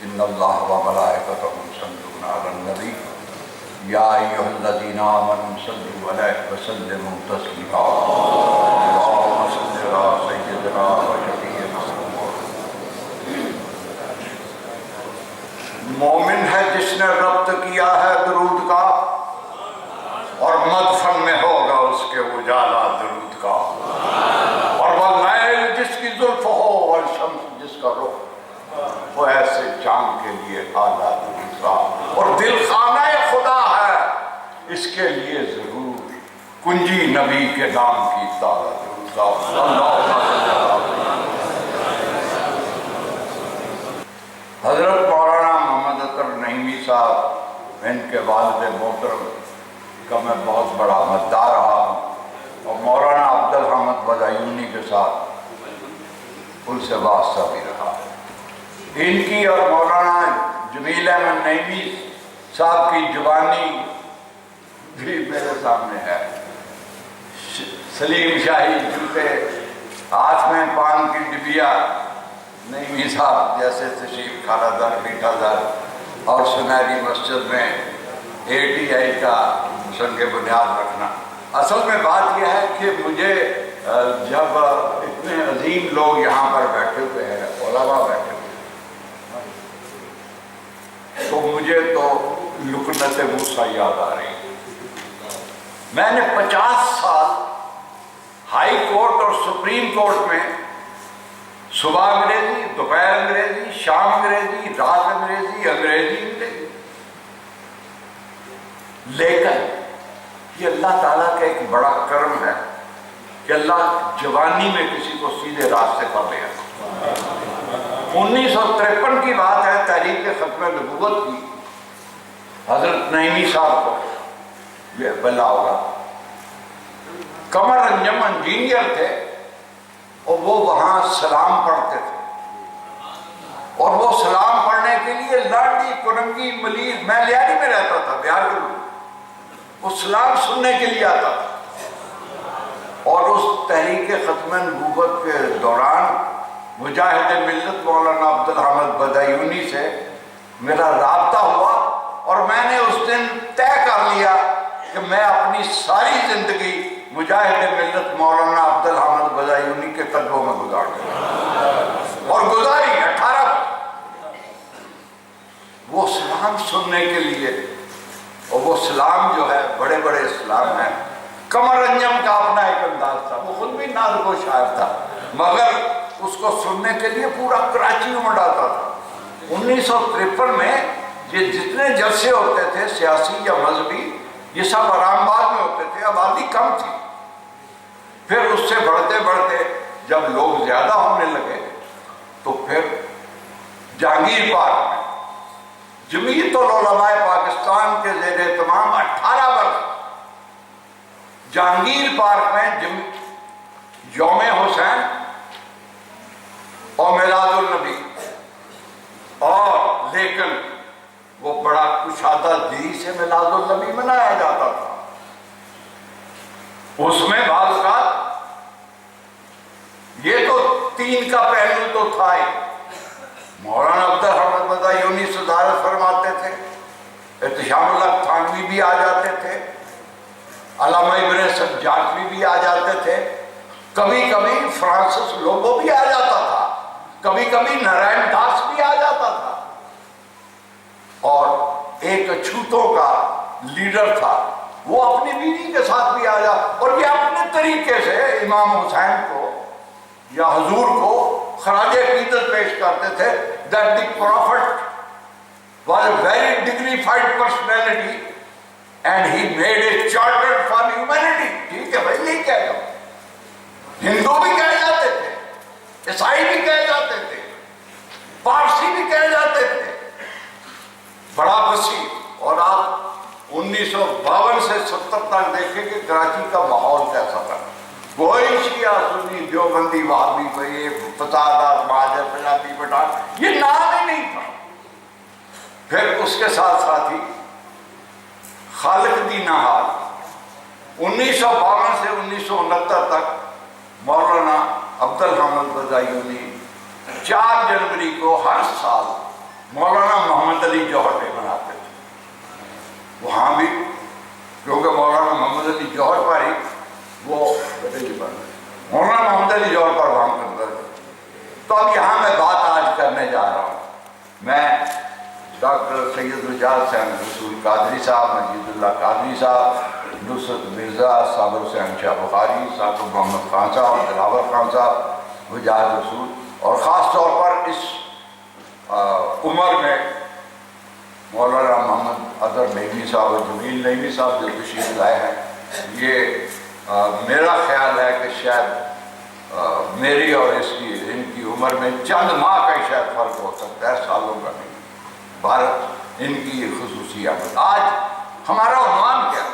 ان اللہ و ملائکتہ یصلون علی النبی یا ایھا الذین آمنوا صلوا علیہ وسلموا تسلیما اللہم صل علی سیدنا و شفیعنا مومن ہے جس نے ربط کیا ہے درود کا اور مدفن میں ہوگا اس کے اجالا درود کا، اور وہ لیل جس کی زلف ہو والشمس جس کا رخ، وہ ایسے چاند کے لیے اعلیٰ درود کا، اور دل خانہ خدا ہے اس کے لیے ضرور کنجی نبی کے نام کی تازہ درود کا۔ حضرت مولانا محمد اطہر نعیمی صاحب، ان کے والد محترم کا میں بہت بڑا مداح رہا ہوں، اور مولانا عبدالحمد بدایونی کے ساتھ ان سے واسطہ بھی رہا۔ ان کی اور مولانا جمیل احمد نعیمی صاحب کی جوانی بھی میرے سامنے ہے۔ سلیم شاہی جوتے، ہاتھ میں پان کی ڈبیا، نعیمی صاحب جیسے تشریف کھانا در میٹھا در، اور سنہری مسجد میں ATI کا سنگ بنیاد رکھنا۔ اصل میں بات یہ ہے کہ مجھے جب اتنے عظیم لوگ یہاں پر بیٹھے ہوئے ہیں، علماء بیٹھے ہوئے ہیں، تو مجھے تو لکنت موسیٰ یاد آ رہی ہے۔ میں نے 50 سال ہائی کورٹ اور سپریم کورٹ میں صبح انگریزی، دوپہر انگریزی، شام انگریزی، رات انگریزی، انگریزی، لیکن یہ اللہ تعالیٰ کا ایک بڑا کرم ہے کہ اللہ جوانی میں کسی کو سیدھے راستے پر لے آتا۔ 1953 کی بات ہے، تحریک ختم نبوت کی، حضرت نعیمی صاحب کو یہ بلا ہوگا، قمر انجم انجینئر تھے، اور وہ وہاں سلام پڑھتے تھے، اور وہ سلام پڑھنے کے لیے لاٹھی کرنگی ملیز، میں لیاری میں رہتا تھا بہار کے لوگ، وہ سلام سننے کے لیے آتا تھا۔ اور اس تحریک ختم نبوت کے دوران مجاہد ملت مولانا عبدالحمد بدایونی سے میرا رابطہ ہوا، اور میں نے اس دن طے کر لیا کہ میں اپنی ساری زندگی مجاہد ملت مولانا عبدالحمد بدایونی کے قدموں میں گزار دوں، اور گزاری 18۔ وہ سلام سننے کے لیے، اور وہ سلام جو ہے بڑے بڑے اسلام ہیں۔ قمر انجم کا اپنا ایک انداز تھا، وہ خود بھی نازک و شاعر تھا، مگر اس کو سننے کے لیے پورا کراچی امڑ آتا تھا۔ 1953 میں یہ جتنے جلسے ہوتے تھے سیاسی یا مذہبی، یہ سب آرام باغ میں ہوتے تھے، آبادی کم تھی۔ پھر اس سے بڑھتے بڑھتے جب لوگ زیادہ ہونے لگے تو پھر جہانگیر پارک میں جمعیت العلماء پاکستان کے زیر اہتمام 18 برس جہانگیر پارک میں یوم حسین اور میلاد النبی، اور لیکن وہ بڑا کشادہ دلی سے میلاد النبی منایا جاتا تھا۔ اس میں بعض اوقات یہ تو 3 کا پہلو تو تھا ہی، مولانا عبدالحمد بدایونی صدارت فرماتے تھے، احتشام اللہ تھانوی بھی آ جاتے تھے، علامہ ابن سجاد بھی آ جاتے تھے، کبھی کبھی فرانسس لوبو بھی آ جاتا تھا، کبھی کبھی نارائن داس بھی آ جاتا تھا، اور ایک اچھوتوں کا لیڈر تھا، وہ اپنی بیوی کے ساتھ بھی آ جاتا، اور یہ اپنے طریقے سے امام حسین کو یا حضور کو خراج عقیدت پیش کرتے تھے that the prophet was a very dignified personality and he made a charter for humanity۔ ٹھیک ہے بھائی، نہیں کہہ جاؤ، ہندو بھی کہہ جاتے تھے، عیسائی بھی کہہ جاتے تھے، پارسی بھی کہہ جاتے تھے، بڑا وسیع۔ اور آپ 1952 سے 70 تک دیکھیں کہ کراچی کا ماحول کیسا تھا، کوئی شیعہ سنی دیوبندی وہابی کوئی فسادات مہاجر پنجابی پٹھان، یہ نام ہی نہیں تھا۔ پھر اس کے ساتھ ساتھ ہی خالق دی نہال 1952 سے 1969 تک مولانا عبدالحمد بدایونی 4 جنوری کو ہر سال مولانا میں ڈاکٹر سید رجال حسین رسول قادری صاحب، مجید اللہ قادری صاحب، نصرت مرزا، صابر حسین شاہ بخاری، ثاقب محمد خان صاحب، دلاور خان صاحب، مجاہد رسول، اور خاص طور پر اس عمر میں مولانا محمد اظہر نعیمی صاحب اور جمیل نعیمی صاحب جو تشریف لائے ہیں. یہ میرا خیال ہے کہ شاید میری اور ان کی عمر میں چند ماہ کا شاید فرق ہو سکتا ہے، سالوں کا نہیں. بھارت ان کی خصوصیات. آج ہمارا عنوان کیا ہے؟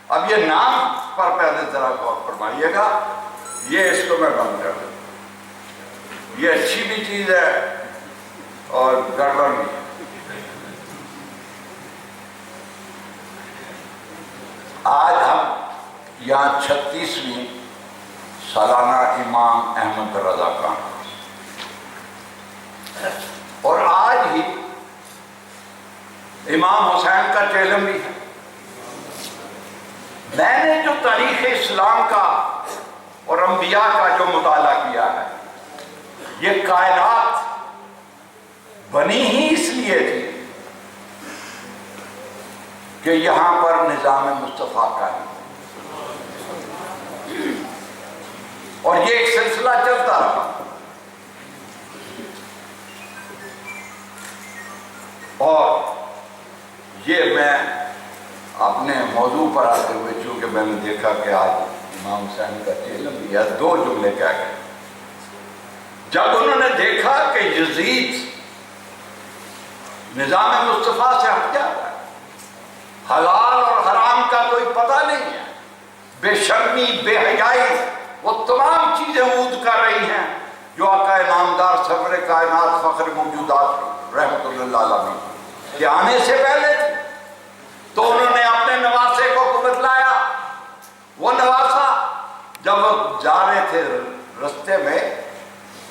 اب یہ نام پر پہلے ذرا غور فرمائیے گا. یہ اس کو میں بند کر دوں. یہ اچھی بھی چیز ہے اور گڑبڑ بھی ہے. آج ہم یہاں 36ویں سالانہ امام احمد رضا خان، اور آج ہی امام حسین کا چیلم بھی ہے. میں نے جو تاریخ اسلام کا اور انبیاء کا جو مطالعہ کیا ہے، یہ کائنات بنی ہی اس لیے تھی کہ یہاں پر نظام مصطفیٰ قائم، اور یہ ایک سلسلہ چلتا رہا. اور یہ میں اپنے موضوع پر آتے ہوئے، چونکہ میں نے دیکھا کہ آج امام حسین کا چیلم بھی ہے، 2 جملے کہہ گئے. جب انہوں نے دیکھا کہ یزید نظام مصطفیٰ سے ہٹ جاتا ہے، حلال اور حرام کا کوئی پتہ نہیں ہے، بے شرمی، بے حیائی، وہ تمام چیزیں عود کر رہی ہیں جو آقا نامدار سرور کائنات فخر موجودات رحمت اللہ علیہ کے آنے سے پہلے تھی. تو انہوں نے اپنے نواسے کو بتلایا. وہ نواسا جب وہ جا رہے تھے رستے میں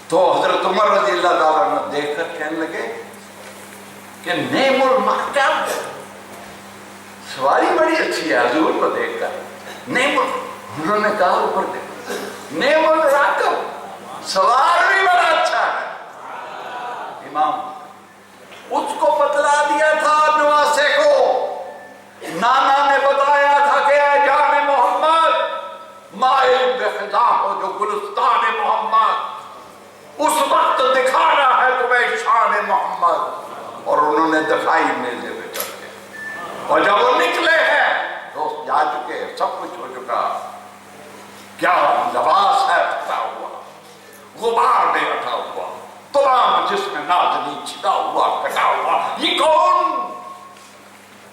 تو حضرت عمر رضی اللہ تعالیٰ عنہ دیکھ کر کہنے لگے کہ نعم المرکب، سواری بڑی اچھی ہے. حضور کو دیکھ کر انہوں نے کہا اوپر دیکھ، نعم الراکب، سوار بھی بڑا اچھا ہے. امام اس کو بتلا دیا تھا نواسے کو. نانا نے بتایا تھا کہ اے جان محمد، مائل بے خزاں ہو جو گلستان محمد، اس وقت دکھانا ہے تمہیں شان محمد. اور انہوں نے دکھائی میزے پہ چڑھ کے. اور جب وہ نکلے ہیں دوست جا چکے، سب کچھ ہو چکا. کیا لباس ہے پھٹا ہوا، غبار میں اٹھا ہوا، تمام جسم نازنی چھدا ہوا، کٹا ہوا. یہ کون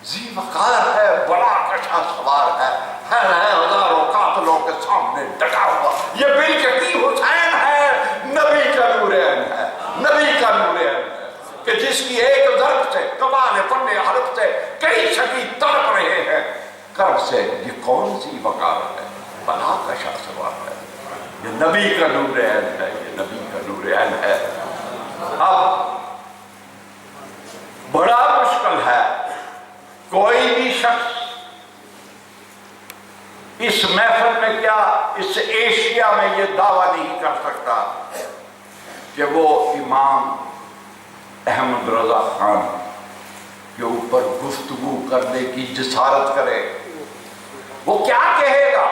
ذی وقار ہے، بڑا کشا سوار ہے ہزاروں قاتلوں کے سامنے ڈٹا ہوا. یہ بالکل حسین ہے، نبی کا نور عین ہے، نبی کا نور عین ہے، کہ جس کی ایک ضرب سے کمال فن حرف سے کئی شہید تڑپ رہے ہیں کرب سے. یہ کون سی وقار ہے، بڑا کشا سوار ہے. یہ نبی کا نور عین ہے، یہ نبی کا نور عین ہے. اب بڑا مشکل ہے، کوئی بھی شخص اس محفل میں کیا اس ایشیا میں یہ دعویٰ نہیں کر سکتا کہ وہ امام احمد رضا خان کے اوپر گفتگو کرنے کی جسارت کرے. وہ کیا کہے گا؟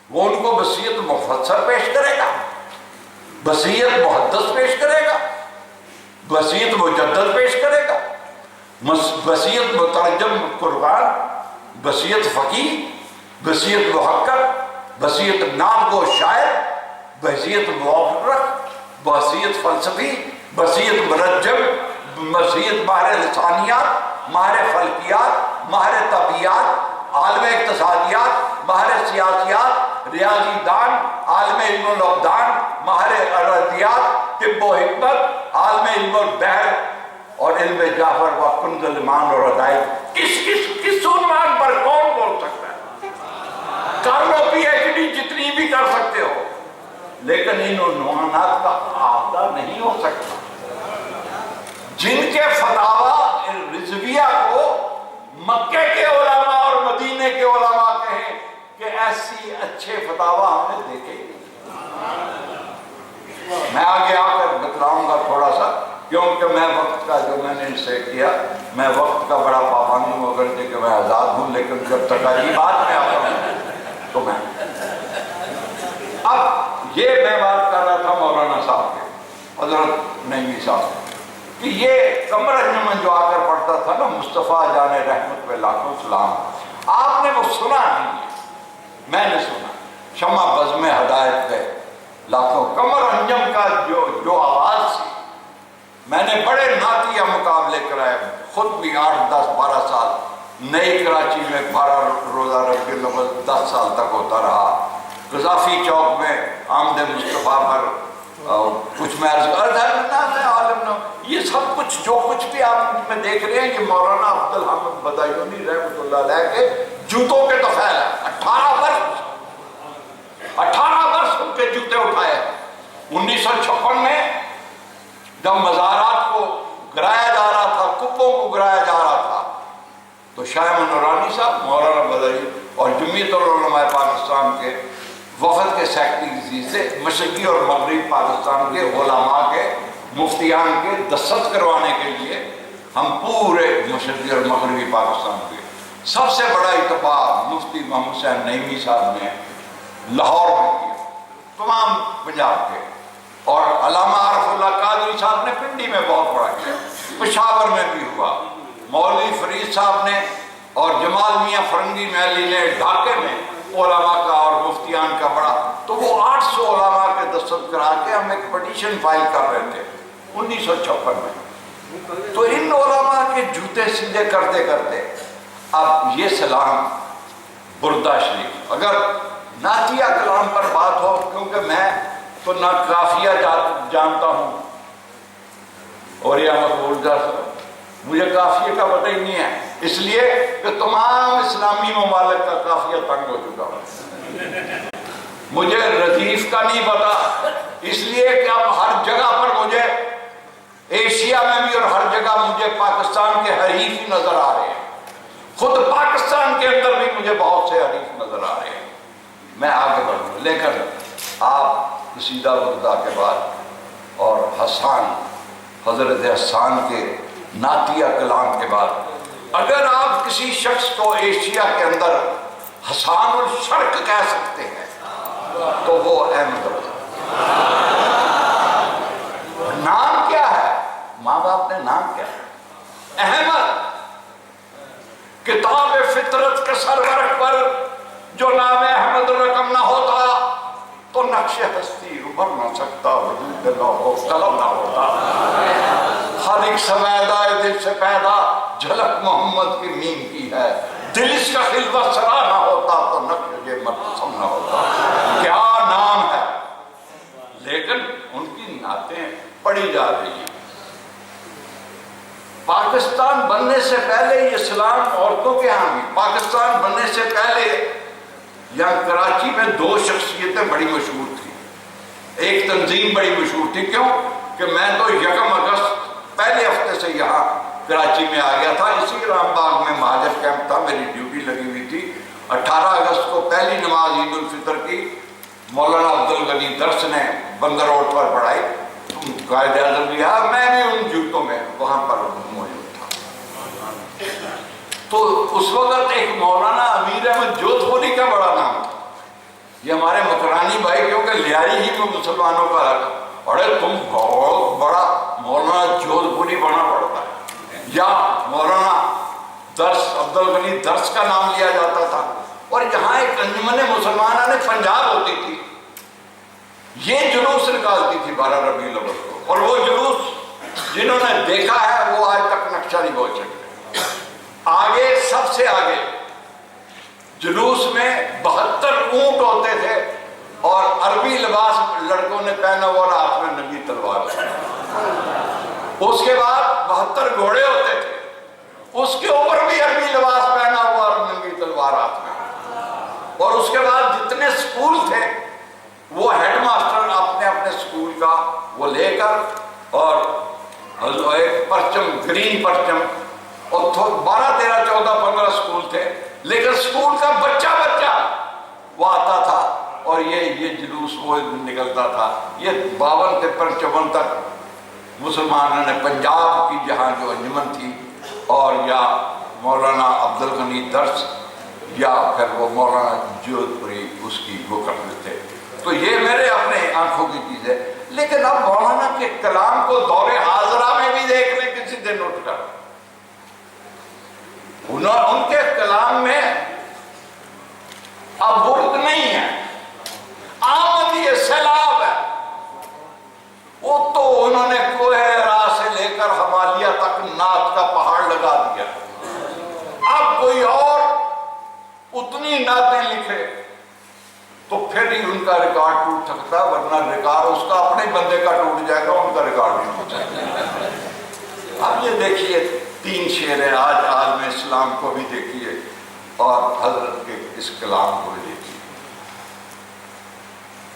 وہ ان کو وصیت مفسر پیش کرے گا، وصیت محدث پیش کرے گا، وصیت مجدد پیش کرے گا، وصیت مترجم قرآن، وصیت فقیہ، وصیت محقق، وصیت نابغو شاعر، وصیت مورخ، وصیت فلسفی، وصیت منجم، وصیت ماہر لسانیات، ماہر فلکیات، ماہر طبیعیات، عالم اقتصادیات، ماہر سیاسیات، ریاضی دان، عالم علم الابدان، ماہر ارضیات، طب و حکمت، عالم علم البحر اور علم جعفر و کنز الایمان اور عدائب. کس عنوان پر کون بول سکتا ہے؟ کر لو پی ایچ ڈی جتنی بھی کر سکتے ہو، لیکن ان عنوانات کا احاطہ نہیں ہو سکتا. جن کے فتاوی رضویہ کو مکے کے علماء اور مدینے کے علماء کہیں کہ ایسی اچھے فتاوی ہم نے دیکھے. میں آگے آ کر بتلاؤں گا تھوڑا سا کیونکہ میں وقت کا جو میں نے ان سے کیا، میں وقت کا بڑا پابند ہوں، اگر کہ میں آزاد ہوں، لیکن جب تقریبات میں آتا ہوں تو میں اب یہ میں بات کر رہا تھا مولانا صاحب کے، حضرت نعیمی صاحب، کہ یہ قمر انجمن جو آ کر پڑھتا تھا نا، مصطفیٰ جان رحمت پہ لاکھوں سلام، آپ نے وہ سنا نہیں ہے، میں نے سنا، شمع بزم ہدایت پہ لاکھوں، قمر انجم کا جو آواز تھی، میں نے بڑے نعتیہ مقابلے کرائے، خود بھی 8 10 12 سال، نئی کراچی میں 12 روزہ ربیع الاول 10 سال تک ہوتا رہا، قذافی چوک میں آمد مصطفیٰ پر کچھ میں عالم نہ، یہ سب کچھ جو کچھ بھی آپ میں دیکھ رہے ہیں، یہ مولانا عبدالحمد بدایونی رحمۃ اللہ علیہ کے جوتوں کے طفیل ہے۔ 18 برس ان کے جوتے اٹھائے۔ 1956 میں جب مزارات کو گرایا جا رہا تھا، کبوں کو گرایا جا رہا تھا، تو شاہ نورانی صاحب، مولانا بدایونی اور جمعیت العلماء پاکستان کے وفد کے سیکرٹری سے مشرقی اور مغربی پاکستان کے علماء کے مفتیان کے دستخط کروانے کے لیے ہم پورے مشرقی اور مغربی پاکستان کے سب سے بڑا اتفاق مفتی محمد حسین نعیمی صاحب نے لاہور میں کیا، تمام پنجاب کے، اور علامہ عارف اللہ قادری صاحب نے پنڈی میں بہت بڑا کیا، پشاور میں بھی ہوا، مولوی فرید صاحب نے اور جمال میاں فرنگی محلی نے ڈھاکے میں علماء کا اور مفتیان کا بڑا، تو وہ 800 علماء کے دستخط کرا کے ہم ایک پٹیشن فائل کر رہے تھے 1956 میں۔ تو ان علماء کے جوتے سیدھے کرتے کرتے اب یہ سلام بردہ شریف، اگر نعتیہ کلام پر بات ہو، کیونکہ میں تو نہ قافیہ جانتا ہوں اور یا مقبول جیسا، مجھے قافیے کا پتہ ہی نہیں ہے، اس لیے کہ تمام اسلامی ممالک کا قافیہ تنگ ہو چکا ہوں، مجھے ردیف کا نہیں پتا، اس لیے کہ اب ہر جگہ پر مجھے ایشیا میں بھی اور ہر جگہ مجھے پاکستان کے حریف ہی نظر آ رہے ہیں، خود پاکستان کے اندر بھی مجھے بہت سے حریف نظر آ رہے ہیں۔ میں آگے بڑھوں، لیکن آپ قصیدہ بردہ کے بعد اور حسان، حضرت حسان کے نعتیہ کلام کے بعد اگر آپ کسی شخص کو ایشیا کے اندر حسان الشرق کہہ سکتے ہیں تو وہ احمد رضا۔ نام کیا ہے؟ ماں باپ نے نام کیا ہے؟ احمد۔ کتاب فطرت کے سرورق پر جو نام احمد رقم نہ ہوتا تو نقش ہستی ابھر نہ سکتا، وجود لوح قلم نہ ہوتا، خالق سویدہ دل سے پیدا جھلک محمد کی میم کی ہے، دل اس کا خلوت سرا نہ ہوتا تو نقش یہ مرتسم نہ ہوتا۔ کیا نام ہے، لیکن ان کی نعتیں پڑھی جا رہی ہیں۔ پاکستان بننے سے پہلے یہ اسلام عورتوں کے ہاں بھی، پاکستان بننے سے پہلے یہاں کراچی میں 2 شخصیتیں بڑی مشہور تھیں، ایک تنظیم بڑی مشہور تھی، کیوں کہ میں تو 1 اگست پہلے ہفتے سے یہاں کراچی میں آ گیا تھا، اسی رام باغ میں مہاجر کیمپ تھا، میری ڈیوٹی لگی ہوئی تھی۔ 18 اگست کو پہلی نماز عید الفطر کی مولانا عبدالغنی درس نے بندر روڈ پر پڑھائی، قائد اعظم لیا، میں بھی ان جوتوں میں وہاں پر موجود تھا۔ تو اس وقت ایک مولانا امیر احمد جوت پوری کا بڑا نام تھا، یہ ہمارے مکرانی بھائی، کیونکہ لیاری ہی میں مسلمانوں کا رکھا، اڑے تم بہت بڑا مولانا جوت پوری بنا پڑتا ہے، یا مولانا درس عبدالغنی درس کا نام لیا جاتا تھا۔ اور یہاں ایک انجمن مسلمانان پنجاب ہوتی تھی، یہ جلوس نکالتی تھی 12 ربیع الاول کو، اور وہ جلوس جنہوں نے دیکھا ہے وہ آج تک نقشہ نہیں پہنچ سکتے۔ آگے سب سے آگے جلوس میں 72 اونٹ ہوتے تھے اور عربی لباس لڑکوں نے پہنا ہوا اور ہاتھ میں ننگی تلوار، اس کے بعد 72 گھوڑے ہوتے تھے، اس کے اوپر بھی عربی لباس پہنا ہوا اور ننگی تلوار ہاتھ میں، اور اس کے بعد جتنے سکول تھے وہ ہیڈ ماسٹر اپنے اپنے سکول کا وہ لے کر اور ایک پرچم، گرین پرچم، اور 12 13 14 15 سکول تھے، لیکن سکول کا بچہ وہ آتا تھا اور یہ جلوس وہ نکلتا تھا، یہ 52 53 تک مسلمانوں نے پنجاب کی جہاں جو انجمن تھی، اور یا مولانا عبدالغنی درس یا پھر وہ مولانا جودھ پوری اس کی وہ کرتے تھے. تو یہ میرے اپنے آنکھوں کی چیز ہے. لیکن اب مولانا کے کلام کو دور حاضرہ میں بھی دیکھ لیں کسی دن اٹھ کر، ان کے کلام میں اب برد نہیں ہے، آمدی سیلاب ہے. وہ تو انہوں نے کوہ ہرا سے لے کر ہمالیہ تک نعت کا پہاڑ لگا دیا. اب کوئی اور اتنی نعتیں لکھے تو پھر ہی ان کا ریکارڈ ٹوٹ سکتا ہے، ورنہ ریکارڈ اس کا اپنے بندے کا ٹوٹ جائے گا، ان کا ریکارڈ نہیں ٹوٹ جائے گا. اب یہ دیکھیے 3 شعر ہیں، آج عالم اسلام کو بھی دیکھیے اور حضرت کے اس کلام کو بھی دیکھیے.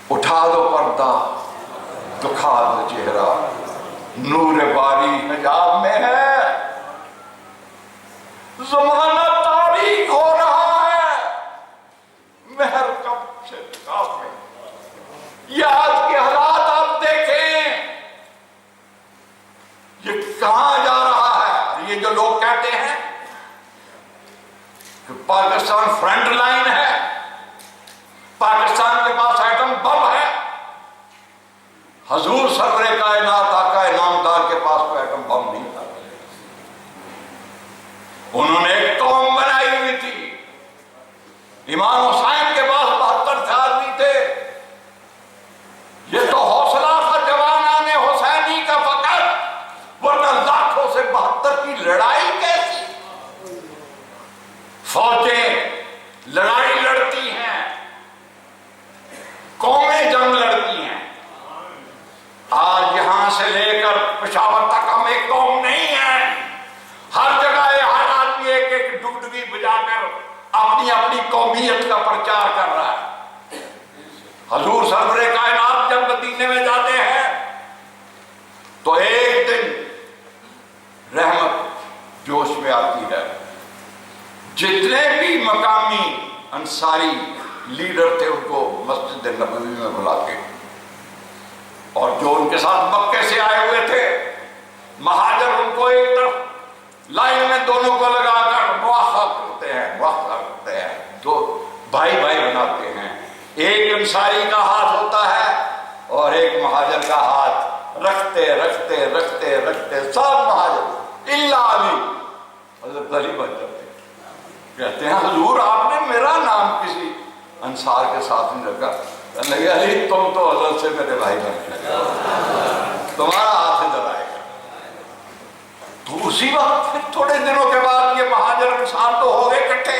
اٹھا دو پردہ دکھا دو چہرہ، نور باری حجاب میں ہے، زمانہ تاریک ہو رہا ہے، مہر کب سے نقاب میں. یہ آج کے حالات آپ دیکھیں، یہ کہاں جا رہا ہے. یہ جو لوگ کہتے ہیں کہ پاکستان فرنٹ لائن ہے، پاکستان کے پاس ایٹم بم ہے، حضور سرور کائنات آقا نامدار کے پاس کوئی ایٹم بم نہیں تھا. انہوں نے ایک قوم بنائی ہوئی تھی، امام حسین کے پاس 72 آدمی تھے. یہ تو حوصلہ تھا جوانان حسینی کا فقط، ورنہ لاکھوں سے 72 کی لڑائی کیسی. فوجیں لڑائی لڑتی ہیں، قومیں جنگ لڑتی ہیں. آج یہاں سے لے کر پشاور تک ہم ایک قوم نہیں ہیں. ہر جگہ ہر آدمی ایک ایک ڈگڈگی بجا کر اپنی اپنی قومیت کا پرچار کر رہا ہے. حضور سرور کائنات جب مدینے میں جاتے ہیں تو ایک دن رحمت جوش میں آتی ہے. جتنے بھی مقامی انصاری لیڈر تھے ان کو مسجد نبوی میں بلا کے، اور جو ان کے ساتھ مکے سے آئے ہوئے تھے مہاجر، ان کو ایک طرف لائن میں دونوں کو لگا کر موافق کرتے ہیں، دو بھائی بھائی بناتے ہیں. ایک انصاری کا ہاتھ ہوتا ہے اور ایک مہاجر کا ہاتھ، رکھتے رکھتے رکھتے رکھتے سب مہاجر الا علی، حضرت علی بن جاتے. کہتے ہیں حضور آپ نے میرا نام کسی انصار کے ساتھ نہیں رکھا. لگے علی تم تو حضرت سے میرے بھائی بن گئے، تمہارا ہاتھ ادھر آئے گا. تو اسی وقت پھر تھوڑے دنوں کے بعد یہ مہاجر انصار تو ہو گئے اکٹھے.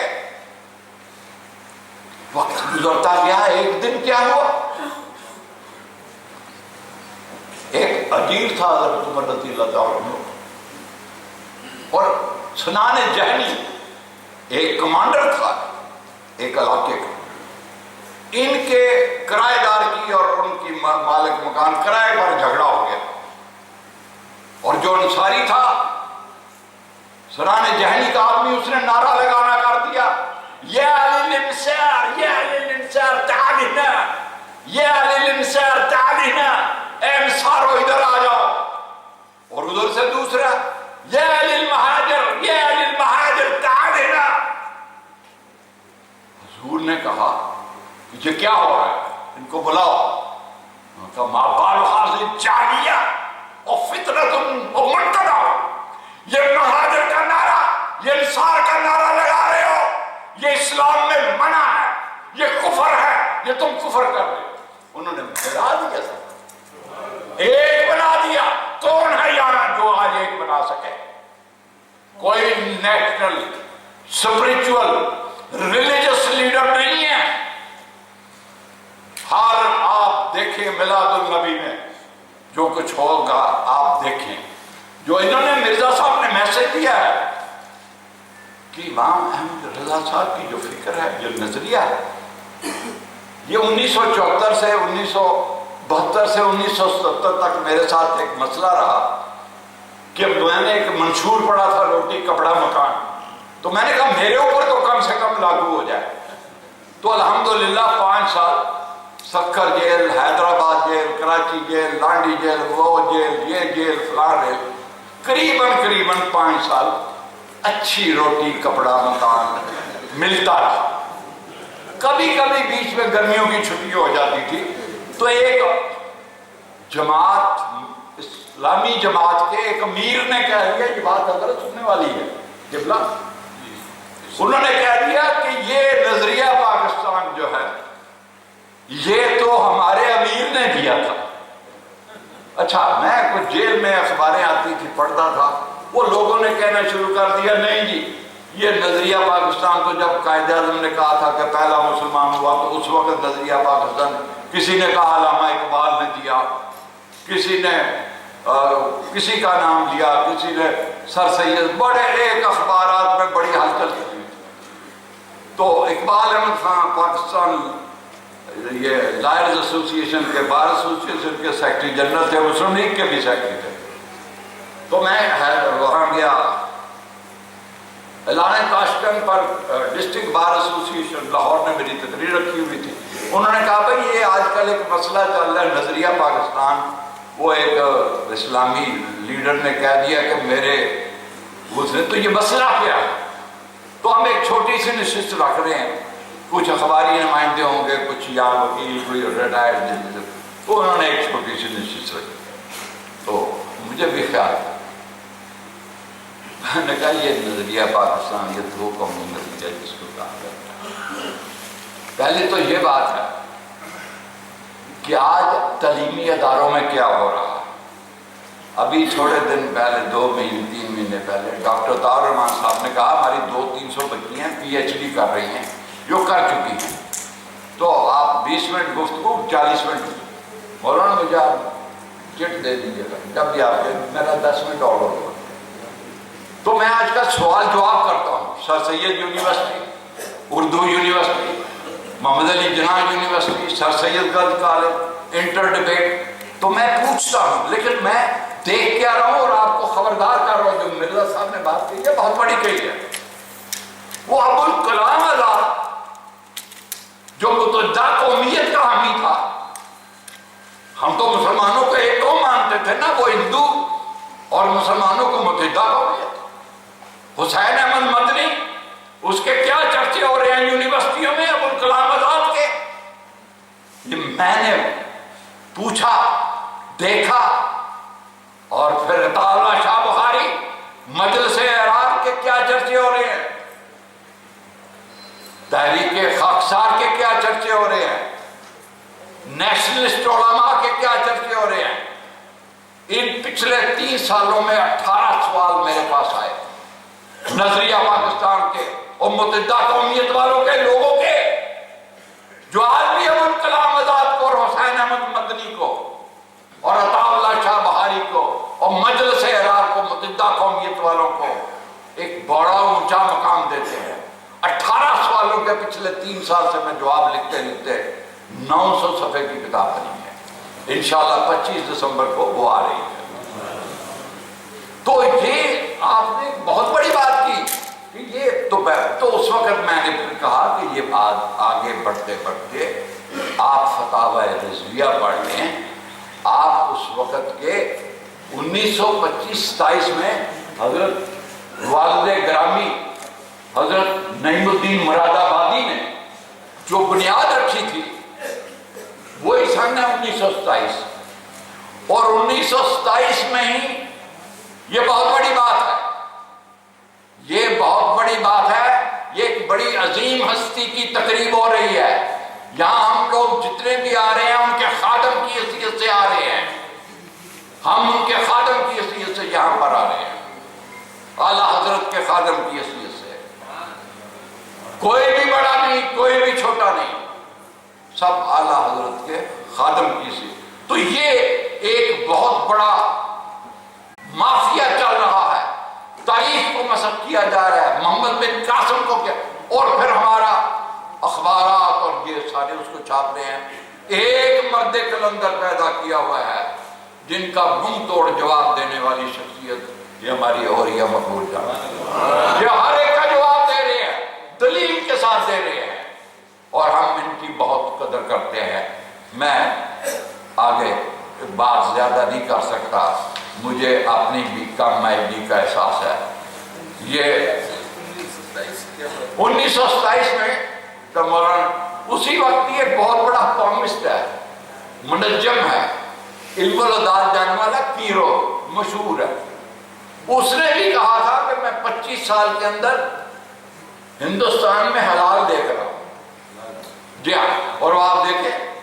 وقت گزرتا گیا. ایک دن کیا ہوا، ایک اجیر تھا حضرت عمر رضی اللہ عنہ، اور سنان جہنی ایک کمانڈر تھا ایک علاقے کا. ان کے کرایہ دار کی اور ان کی مالک مکان کرائے پر جھگڑا ہو گیا، اور جو انصاری تھا سنان جہنی کا آدمی، اس نے نعرہ لگانا کر دیا، یا علی الانصار یا علی الانصار تعال ہنا، یا علی الانصار تعال ہنا، اے انصارو ادھر آ جاؤ. اور ادھر سے دوسرا، یا علی المہاجر یا علی المہاجر تعال ہنا. حضور نے کہا یہ کیا ہو رہا ہے، ان کو بلاؤ. کہا ما بال حاضر جالیہ اور فطرت اور منتدہ، یہ مہاجر کا نعرہ، یہ انصار کا نعرہ لگا رہے ہو، یہ اسلام میں منع ہے، یہ کفر ہے، یہ تم کفر کر رہے ہو. انہوں نے بنا دیا سب، ایک بنا دیا. کون ہے یہاں جو آج ایک بنا سکے؟ کوئی نیشنل اسپرچول ریلیجس لیڈر نہیں ہے. ہر آپ دیکھیں میلاد النبی میں جو کچھ ہوگا آپ دیکھیں. جو انہوں نے مرزا صاحب نے میسج دیا ہے کہ امام احمد رضا صاحب کی جو فکر ہے، جو نظریہ ہے، یہ 1974 سے 1972 سے 1970 تک میرے ساتھ ایک مسئلہ رہا کہ میں نے ایک منشور پڑھا تھا روٹی کپڑا مکان. تو میں نے کہا میرے اوپر تو کم سے کم لاگو ہو جائے. تو الحمدللہ 5 سال Sukkur jail, Hyderabad jail, Karachi jail, Landhi jail, وہ جیل، یہ جیل، فلاں جیل، قریباً 5 سال اچھی روٹی کپڑا مکان ملتا رہا۔ کبھی کبھی بیچ میں گرمیوں کی چھٹی ہو جاتی تھی تو ایک جماعت، اسلامی جماعت کے ایک امیر نے کہہ دیا، یہ بات حضرت سننے والی ہے جبلا، انہوں نے کہہ دیا کہ یہ نظریہ پاکستان جو ہے یہ تو ہمارے امیر نے دیا تھا۔ اچھا، میں کچھ جیل میں اخباریں آتی تھی پڑھتا تھا، وہ لوگوں نے کہنا شروع کر دیا نہیں جی یہ نظریہ پاکستان تو جب قائد اعظم نے کہا تھا کہ پہلا مسلمان ہوا تو اس وقت نظریہ پاکستان، کسی نے کہا علامہ اقبال نے دیا، کسی نے کسی کا نام لیا، کسی نے سر سید، بڑے ایک اخبارات میں بڑی ہلچل کی۔ تو اقبال احمد خان پاکستان یہ لائرز ایسوسی ایشن کے، بار ایسوسی ایشن کے سیکرٹری جنرل تھے، مسلم لیگ کے بھی سیکرٹری تھے۔ تو میں وہاں گیا، اعلان تاشکند پر ڈسٹرکٹ بار ایسوسی ایشن لاہور نے میری تقریر رکھی ہوئی تھی، انہوں نے کہا بھائی یہ آج کل ایک مسئلہ چل رہا ہے نظریہ پاکستان، وہ ایک اسلامی لیڈر نے کہہ دیا کہ میرے گزرے، تو یہ مسئلہ کیا ہے؟ تو ہم ایک چھوٹی سی نشست رکھ رہے ہیں، کچھ اخباری نمائندے ہوں گے، کچھ یا وکیل، کوئی ریٹائرڈ جج، تو انہوں نے ایک چھوٹی سی نشست رکھی۔ تو مجھے بھی خیال، میں نے کہا یہ نظریہ پاکستان یہ دو قومی نظریہ جس کو کہا جاتا ہے۔ پہلے تو یہ بات ہے کہ آج تعلیمی اداروں میں کیا ہو رہا ہے۔ ابھی تھوڑے دن پہلے 2 مہینے 3 مہینے پہلے ڈاکٹر طاہر الرحمان صاحب نے کہا ہماری 200-300 بچیاں PhD کر رہی ہیں، جو کر چکی ہیں، تو آپ 20 منٹ گفتگو 40 منٹ مولانا مجھے آپ چٹ دے دیجیے گا جب بھی آپ کے، میرا 10 منٹ اور ہوگا۔ تو میں آج کا سوال جواب کرتا ہوں، سر سید یونیورسٹی، اردو یونیورسٹی، محمد علی جناح یونیورسٹی، سر سید گرلز کالج، انٹر ڈبیٹ، تو میں پوچھتا ہوں، لیکن میں دیکھ کے آ رہا ہوں اور آپ کو خبردار کر رہا ہوں، جو مرزا صاحب نے بات کی ہے بہت بڑی کہی ہے۔ وہ ابوالکلام آزاد جو متحدہ قومیت کا حامی تھا، ہم تو مسلمانوں کو ایک قوم مانتے تھے نا، وہ ہندو اور مسلمانوں کو متحدہ قومیت۔ حسین احمد مدنی، اس کے کیا چرچے ہو رہے ہیں یونیورسٹیوں میں ابوالکلام آزاد کے۔ یہ میں نے پوچھا، دیکھا، اور پھر عطا اللہ شاہ بخاری، مجلس اعراب کے کیا چرچے ہو رہے ہیں، تحریک خاکسار کے کیا چرچے ہو رہے ہیں، نیشنلسٹ علماء کے کیا چرچے ہو رہے ہیں۔ ان پچھلے 3 سالوں میں 18 سوال میرے پاس آئے نظریہ پاکستان کے اور متحدہ قومیت والوں کے، لوگوں کے جو آج بھی ابوالکلام آزاد کو اور حسین احمد مدنی کو اور عطا اللہ شاہ بہاری کو اور مجلس اعراب کو، متحدہ قومیت والوں کو ایک بڑا اونچا مقام دیتے ہیں۔ 18 سوالوں کے پچھلے 3 سال سے میں جواب لکھتے لکھتے 900 صفحے کی کتاب بنی ہے، انشاءاللہ 25 دسمبر کو وہ آ رہی ہے۔ تو یہ آپ نے بہت بڑی بات کی کہ یہ تو اس وقت میں نے پھر کہا کہ یہ بات آگے بڑھتے بڑھتے آپ فتاوی رضویہ پڑھ لیں۔ آپ اس وقت کے 1925-27 میں حضرت والد گرامی حضرت نعیم الدین مراد آبادی نے جو بنیاد رکھی تھی وہی سن ہے 1927، اور 1927 میں ہی یہ بہت بڑی بات ہے، یہ بہت بڑی بات ہے، یہ ایک بڑی عظیم ہستی کی تقریب ہو رہی ہے۔ یہاں ہم لوگ جتنے بھی آ رہے ہیں ان کے خادم کی حیثیت سے آ رہے ہیں، ہم ان کے خادم کی حیثیت سے یہاں پر آ رہے ہیں، اعلیٰ حضرت کے خادم کی حیثیت سے۔ کوئی بھی بڑا نہیں، کوئی بھی چھوٹا نہیں، سب اعلیٰ حضرت کے خادم کی حیثیت۔ تو یہ ایک بہت بڑا مافیا چل رہا ہے، تاریخ کو مسخ کیا جا رہا ہے، محمد بن قاسم کو کیا، اور پھر ہمارا اخبارات اور یہ سارے اس کو چھاپ رہے ہیں۔ ایک مرد کلندر پیدا کیا ہوا ہے جن کا منہ توڑ جواب دینے والی شخصیت یہ ہماری اوریہ مقبول جان، یہ ہر ایک کا جواب دے رہے ہیں، دلیل کے ساتھ دے رہے ہیں، اور ہم ان کی بہت قدر کرتے ہیں۔ میں آگے بات زیادہ نہیں کر سکتا، مجھے اپنی بھی کم مائلگی کا احساس ہے۔ یہ 1927 میں تو مولانا اسی وقت یہ بہت بڑا پامسٹ ہے، منجم ہے، علم الاداد جاننے والا پیرو مشہور ہے۔ اس نے بھی کہا تھا کہ میں 25 سال کے اندر ہندوستان میں حلال دیکھ رہا ہوں۔ جی ہاں، اور وہ آپ دیکھیں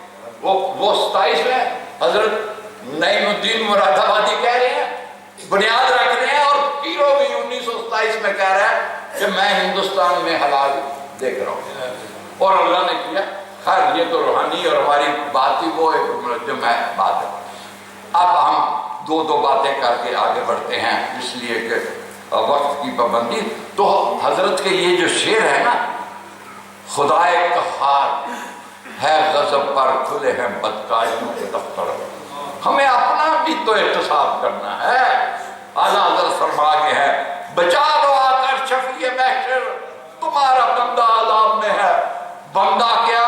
وہ 27 میں حضرت نعیم الدین مراد آبادی کہہ رہے ہیں، بنیاد رکھ رہے ہیں، اور پیرو بھی 1927 میں کہہ رہا ہے کہ میں ہندوستان میں حلال دیکھ رہا ہوں، اور اللہ نے کیا۔ خیر یہ تو روحانی اور ہماری بات ہی وہ جو میں بات ہے۔ اب ہم دو باتیں کر کے آگے بڑھتے ہیں، اس لیے کہ وقت کی پابندی۔ تو حضرت کے یہ جو شعر ہے نا، خدائے قہار ہے غضب پر کھلے ہیں بدکاریوں کے دفتر، ہمیں اپنا بھی تو احتساب کرنا ہے۔ اعلیٰ حضرت فرما کے ہے، بچا لو آ کر شفیع محشر، تمہارا بندہ عذاب میں ہے۔ بندہ کیا،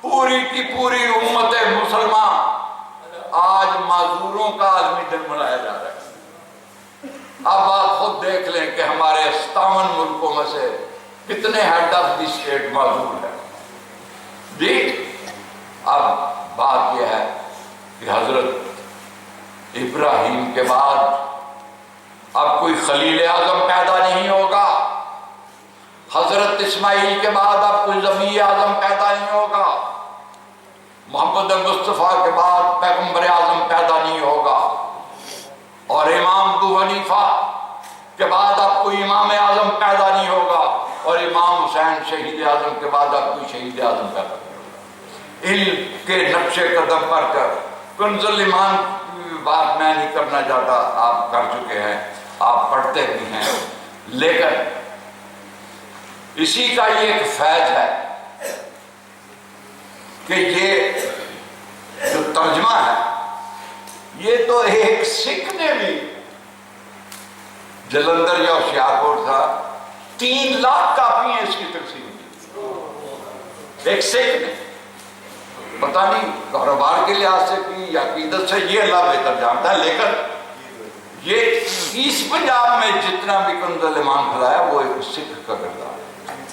پوری کی پوری امت مسلمان آج معذوروں کا عالمی دن منایا جا رہا ہے۔ اب آپ خود دیکھ لیں کہ ہمارے 57 ملکوں میں سے کتنے ہیڈ آف دی اسٹیٹ معذور ہیں۔ جی اب بات یہ ہے کہ حضرت ابراہیم کے بعد اب کوئی خلیل اعظم پیدا نہیں ہوگا، حضرت اسماعیل کے بعد اب کوئی ذبیح اعظم پیدا نہیں ہوگا، محمد مصطفیٰ کے بعد پیغمبر اعظم پیدا نہیں ہوگا، اور امام ابو حنیفہ کے بعد اب کوئی امام اعظم پیدا نہیں ہوگا، اور امام حسین شہید اعظم کے بعد اب کوئی شہید اعظم پیدا نہیں ہوگا۔ علم کے نقش قدم پر کر کنز الایمان کی بات میں نہیں کرنا چاہتا، آپ کر چکے ہیں، آپ پڑھتے بھی ہیں، لیکن اسی کا یہ ایک فیض ہے کہ یہ جو ترجمہ ہے یہ تو ایک سکھ نے بھی، جلندر یا ہوشیارپور تھا، 3 لاکھ کاپیاں اس کی تقسیم کی، ایک سکھ نے، پتہ نہیں کاروبار کے لحاظ سے کی یا عقیدت سے، یہ اللہ بہتر جانتا ہے، لیکن یہ ایسٹ پنجاب میں جتنا بھی کنز الایمان پھیلایا وہ ایک سکھ کا کردار ہے۔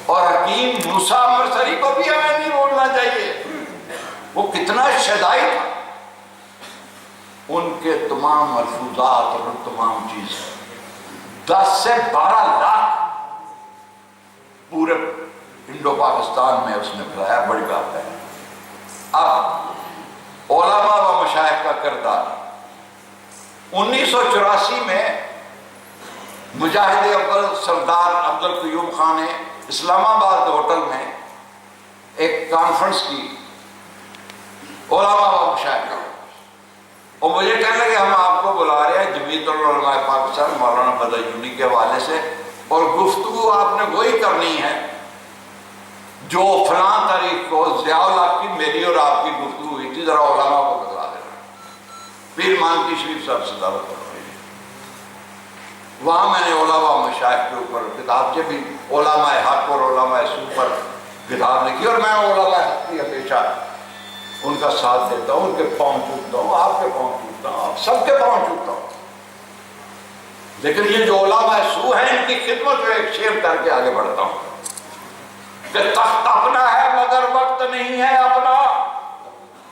اور حکیم موسیٰ مرسلی کو بھی ہمیں نہیں بولنا چاہیے، وہ کتنا شدائی تھا، ان کے تمام ملفوظات اور تمام چیزیں 10 سے 12 لاکھ پورے انڈو پاکستان میں اس نے پھیلایا، بڑی بات ہے۔ اب علماء و مشائخ کا کردار، 1984 میں مجاہد اول سردار عبدالقیوم خان نے اسلام آباد ہوٹل میں ایک کانفرنس کی علماء و مشائخ کا، اور مجھے کہنے لگے ہم آپ کو بلا رہے ہیں جمعیت العلماء پاکستان مولانا بدایونی کے حوالے سے، اور گفتگو آپ نے وہی کرنی ہے جو فلاں تاریخ کو ضیاء الحق کی میری اور آپ کی گفتگو ہوئی تھی، ذرا علماء کو بتا دینا۔ پیر مانکی شریف صاحب سے دعوت کروائی، وہاں میں نے علماء و مشائخ کے اوپر کتاب سے بھی علماء حق اور علماء سو پر کتاب لکھی، اور میں علماء حق کی ہمیشہ ان کا ساتھ دیتا ہوں، ان کے پاؤں چومتا ہوں، آپ کے پاؤں چومتا ہوں، آپ سب کے پاؤں چومتا ہوں، لیکن یہ جو علماء سو ہیں ان کی خدمت میں ایک شعر کر کے آگے بڑھتا ہوں کہ تخت اپنا ہے مگر وقت نہیں ہے اپنا،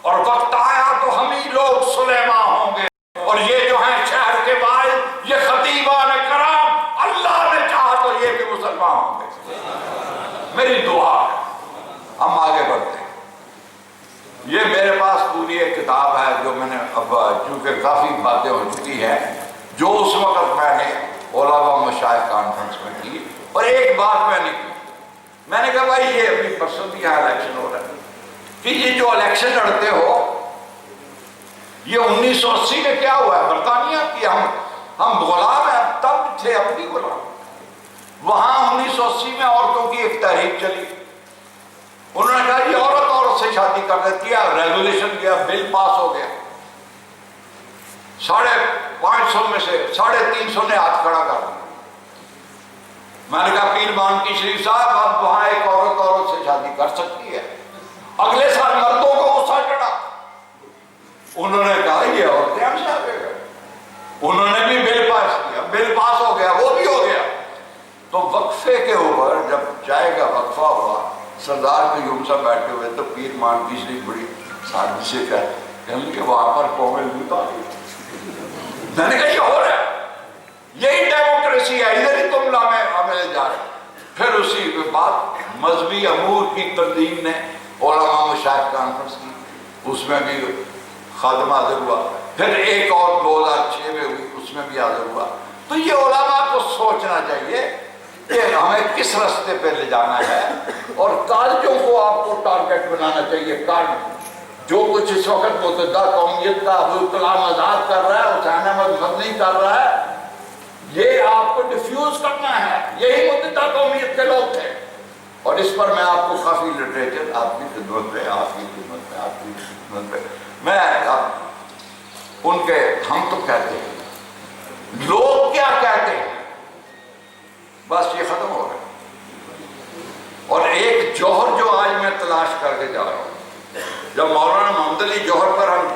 اور وقت آیا تو ہم ہی لوگ سلیمان ہوں گے، اور یہ جو ہیں شہر کے باعث یہ خطیبان کرام، اللہ نے چاہا تو یہ بھی مسلمان ہوں گے، میری دعا ہے۔ ہم آگے بڑھتے ہیں، یہ میرے پاس پوری ایک کتاب ہے جو میں نے اب چونکہ کافی باتیں ہو چکی ہیں جو اس وقت میں نے علماء و مشائخ کانفرنس میں کی، اور ایک بات میں نے کی، میں نے کہا بھائی یہ ابھی پرسوں بھی یہاں الیکشن ہو رہا ہے کہ یہ جو الیکشن لڑتے ہو یہ 1980 میں کیا ہوا ہے، برطانیہ کی ہم غلام ہیں، تب تھے اپنی غلام، وہاں 1980 میں عورتوں کی ایک تحریک چلی، انہوں نے کہا یہ عورت سے شادی کر لیتی ہے، ریزولیشن کیا، بل پاس ہو گیا، 550 میں سے 350 نے ہاتھ کھڑا کر دیا۔ میں نے کہا پیر مانکی شریف صاحب اب وہاں ایک عورت سے شادی کر سکتی ہے، اگلے سال مردوں کو انہوں نے کہا یہ عورتیں ہم سے آگے گئے، انہوں نے بھی بل پاس کیا، بل پاس ہو گیا، وہ بھی ہو گیا۔ تو وقفے کے اوپر جب چائے کا وقفہ ہوا، سردار قیوم صاحب بیٹھے ہوئے تو پیر مان کی شریف بڑی سادگی سے کہنے لگے وہاں پر قومیں لوٹ آ گئی۔ میں نے کہا یہ ہو رہا ہے، یہی ڈیموکریسی ہے، ادھر ہی تم لامے عمل جا رہے۔ پھر اسی کے بعد مذہبی امور کی تنظیم نے علماء مشائخ کانفرنس کی، اس میں بھی خادم حاضر ہوا، پھر ایک اور 2006 میں ہوئی، اس میں بھی حاضر ہوا۔ تو یہ علماء کو سوچنا چاہیے کہ ہمیں کس راستے پہ لے جانا ہے، اور کالجوں کو آپ کو ٹارگٹ بنانا چاہیے۔ کالج جو کچھ اس وقت متحدہ قومیت کا ابوالکلام آزاد کر رہا ہے، حسین احمد مدنی کر رہا ہے، یہ آپ کو ڈیفیوز کرنا ہے، یہی متحدہ قومیت کے لوگ تھے۔ اور اس پر میں آپ کو کافی لٹریچر آپ کی خدمت میں، آپ کی خدمت میں، آپ کی خدمت میں، میں ان کے ہم تو کہتے ہیں، لوگ کیا کہتے ہیں، بس یہ ختم ہو گیا۔ اور ایک جوہر جو آج میں تلاش کر کے جا رہا ہوں، جب مولانا محمد علی جوہر پر ہم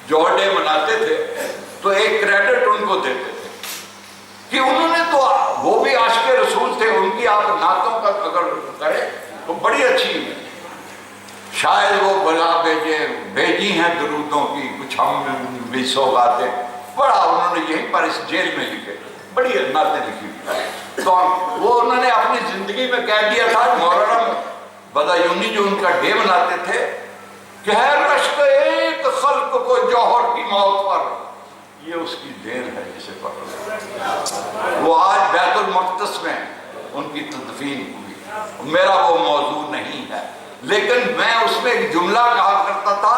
جوہر ڈے مناتے تھے تو ایک کریڈٹ ان کو دیتے تھے کہ انہوں نے تو، وہ بھی عاشق رسول تھے، ان کی آپ نعتوں کا اگر کریں تو بڑی اچھی ہے، شاید وہ بلا بھیجی ہیں درودوں کی کچھ ہم بھی سوغاتیں، بڑا انہوں نے یہیں پر اس جیل میں لکھے، بڑی نعتیں لکھی ہوئی۔ تو وہ انہوں نے اپنی زندگی میں کہہ دیا تھا، مولانا بدایونی جو ان کا ڈے مناتے تھے، کہ ہے رشک ایک خلق کو جوہر کی موت پر، یہ اس کی دین ہے جسے پکڑ۔ وہ آج بیت المقدس میں ان کی تدفین ہوئی، میرا وہ موضوع نہیں ہے، لیکن میں اس میں ایک جملہ کہا کرتا تھا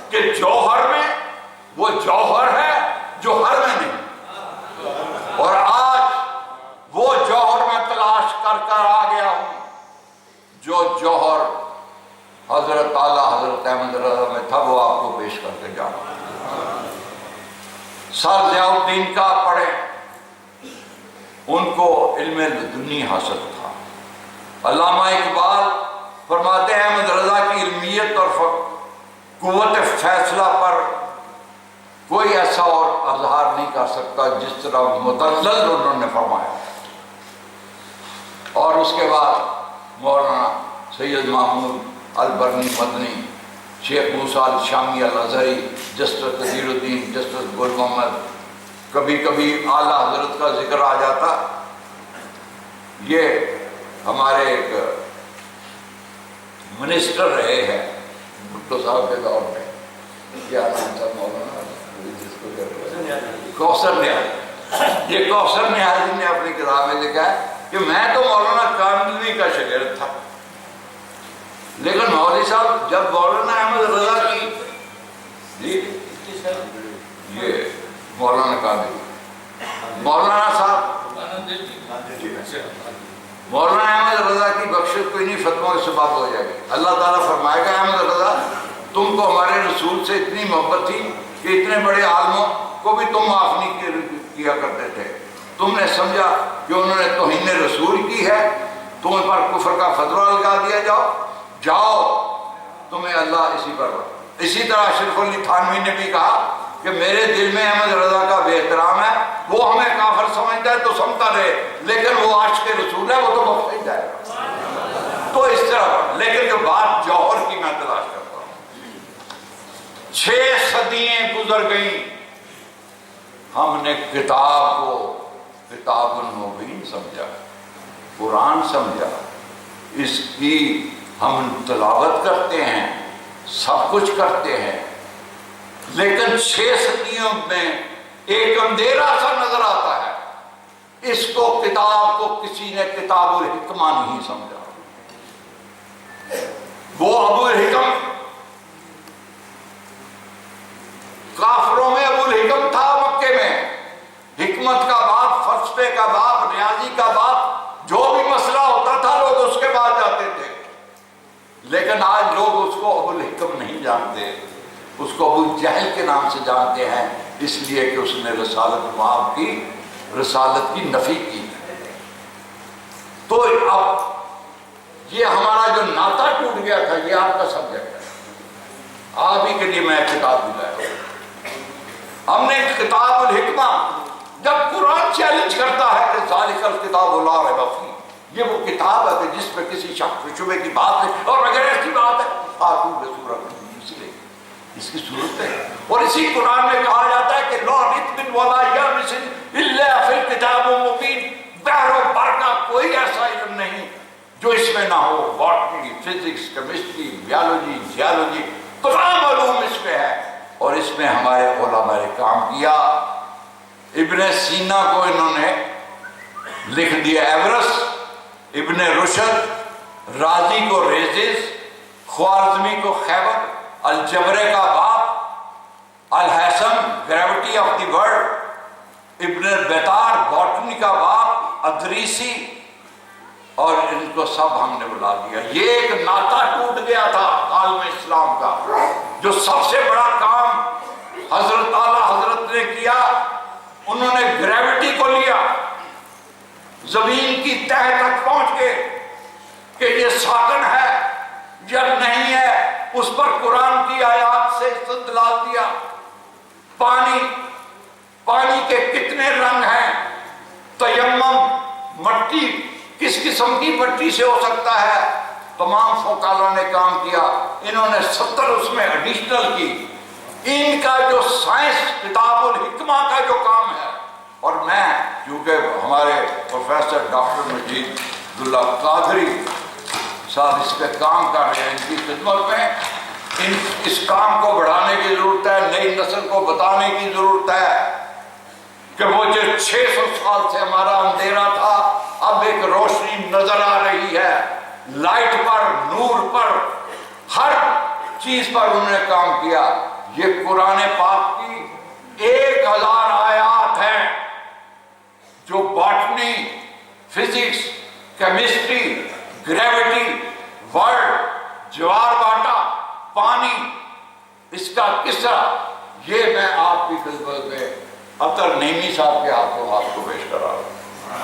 کہ جوہر میں وہ جوہر ہے جو ہر میں نہیں، اور آج وہ جوہر میں تلاش کر کر آ گیا ہوں جو جوہر حضرت اعلیٰ حضرت احمد رضا میں تھا، وہ آپ کو پیش کر کے جانا۔ سر ضیاء الدین کا پڑھیں، ان کو علم لدنی حاصل تھا۔ علامہ اقبال فرماتے ہیں احمد رضا کی علمیت اور قوت فیصلہ پر کوئی ایسا اور اظہار نہیں کر سکتا جس طرح مدلل انہوں نے فرمایا۔ اور اس کے بعد مولانا سید محمود البرنی مدنی، شیخ موسیٰ الشامی الازہری، جسٹس قدیر الدین، جسٹس گل محمد، کبھی کبھی اعلیٰ حضرت کا ذکر آ جاتا۔ یہ ہمارے ایک منسٹر رہے ہیں بھٹو صاحب کے دور میں، کیا نام تھا مولانا، کوثر نیازی۔ یہ کوثر نیازی نے اپنی کتاب میں لکھا ہے کہ میں تو مولانا کاملی کا شاگرد تھا، لیکن مولوی صاحب جب مولانا احمد رضا کی یہ مولانا کاملی، مولانا صاحب مولانا احمد رضا کی بخشش کوئی نہیں، فتووں سے بات ہو جائے گی۔ اللہ تعالیٰ فرمائے گا احمد رضا تم کو ہمارے رسول سے اتنی محبت تھی کہ اتنے بڑے عالموں کو بھی تم معاف نہیں کیا کرتے تھے، تم نے سمجھا کہ انہوں نے توہین رسول کی ہے، تمہیں پر کفر کا فتویٰ لگا دیا، جاؤ تمہیں اللہ اسی پر۔ اسی طرح اشرف علی تھانوی نے بھی کہا کہ میرے دل میں احمد رضا کا بے احترام ہے، وہ ہمیں کافر سمجھتا ہے تو سمجھتا رہے، لیکن وہ عاشق رسول ہے، وہ تو بخشا جائے گا۔ تو اس طرح، لیکن جو بات جوہر کی میں تلاش کرتا ہوں، 6 صدییں گزر گئیں، ہم نے کتاب کو کتاب المبین سمجھا، قرآن سمجھا، اس کی ہم تلاوت کرتے ہیں، سب کچھ کرتے ہیں، لیکن 6 صدیوں میں ایک اندھیرا سا نظر آتا ہے۔ اس کو کتاب کو کسی نے کتاب الحکمہ نہیں سمجھا۔ وہ ابو الحکم، کافروں میں ابو الحکم تھا مکے میں، حکمت کا باپ، فلسفے کا باپ، ریاضی کا باپ، جو بھی مسئلہ ہوتا تھا لوگ اس کے بعد جاتے تھے، لیکن آج لوگ اس کو ابو الحکم نہیں جانتے، اس کو ابو جہل کے نام سے جانتے ہیں، اس لیے کہ اس نے رسالت معاف کی، رسالت کی نفی کی۔ تو اب یہ ہمارا جو ناطہ ٹوٹ گیا تھا، یہ آپ کا سبجیکٹ ہے۔ آپ ہی کے لیے میں کتاب بھی لایا ہوں. ہم نے کتاب الحکمہ، جب قرآن چیلنج کرتا ہے کہ ذالک الکتاب لا ریب فیہ، یہ وہ کتاب ہے کہ جس پہ کسی شک شبے کی بات نہیں، اور اگر ایسی بات ہے فاتوا بسورۃ، اس لیے اس کی صورت ہے. اور اسی قرآن میں کہا جاتا ہے کہ لا رطب ولا یابس الا فی الکتاب مبین، بحر و بر کا کوئی ایسا علم نہیں جو اس میں نہ ہو. Botany, physics, chemistry, biology, geology, تمام علوم اس میں ہے، اور اس میں ہمارے علماء نے کام کیا. ابن سینا کو انہوں نے لکھ دیا ایورس، ابن رشد، رازی کو ریزز، خوارزمی کو خیبر، الجبر کا باپ، الحسن گریوٹی آف دی ورلڈ، ابن بیتار باٹنی کا باپ، ادریسی، اور ان کو سب ہم نے بلا دیا. یہ ایک ناطہ ٹوٹ گیا تھا عالم اسلام کا. جو سب سے بڑا کام حضرت اعلیٰ حضرت نے کیا، انہوں نے گریوٹی کو لیا، زمین کی تہ تک پہنچ کے کہ یہ ساکن ہے یا نہیں ہے، اس پر قرآن کی آیات سے استدلال دیا. پانی کے کتنے رنگ ہیں، تیمم، مٹی کس قسم کی مٹی سے ہو سکتا ہے، تمام فقہاء نے کام کیا. انہوں نے 70 اس میں ایڈیشنل کی. ان کا جو سائنس کتاب الحکمہ کا جو کام ہے، اور میں کیونکہ ہمارے پروفیسر ڈاکٹر مجید اللہ قادری صاحب اس پہ کام کر رہے ہیں، ان کی خدمت میں اس کام کو بڑھانے کی ضرورت ہے، نئی نسل کو بتانے کی ضرورت ہے کہ وہ جو 600 سال سے ہمارا اندھیرا تھا، اب ایک روشنی نظر آ رہی ہے. لائٹ پر، نور پر، ہر چیز پر انہوں نے کام کیا. یہ قرآن پاک کی 1000 آیات ہیں جو botany, physics, chemistry, gravity, world, جوار باٹا، پانی، اس کا قصہ، یہ میں آپ کی خدمت میں اطہر نعیمی صاحب کے ہاتھوں آپ کو پیش کرا رہا ہوں.